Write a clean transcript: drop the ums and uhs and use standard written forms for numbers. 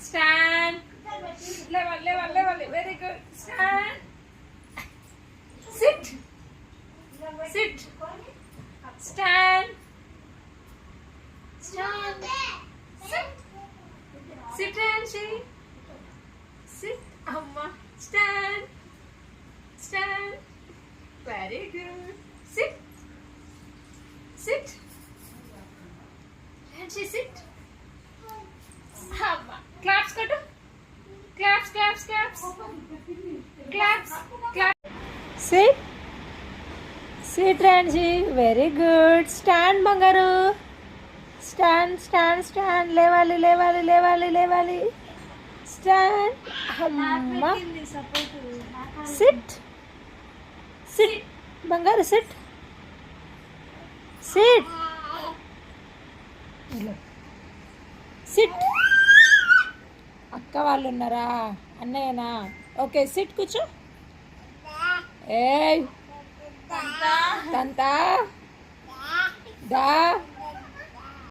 Stand. Level. Very good. Stand. Sit. Stand. Stand. Sit and she. Sit. Amma. Stand. Very good. Sit. And she sit. Amma. Claps. Sit Ranji. Very good. Stand Bangaru. Stand. Levali. Stand. Amma. Sit. Bangaru, sit. అక్క వాళ్ళు ఉన్నారా? అన్నయ్యనా? Okay SIT కూర్చో. ఏ తంతా దా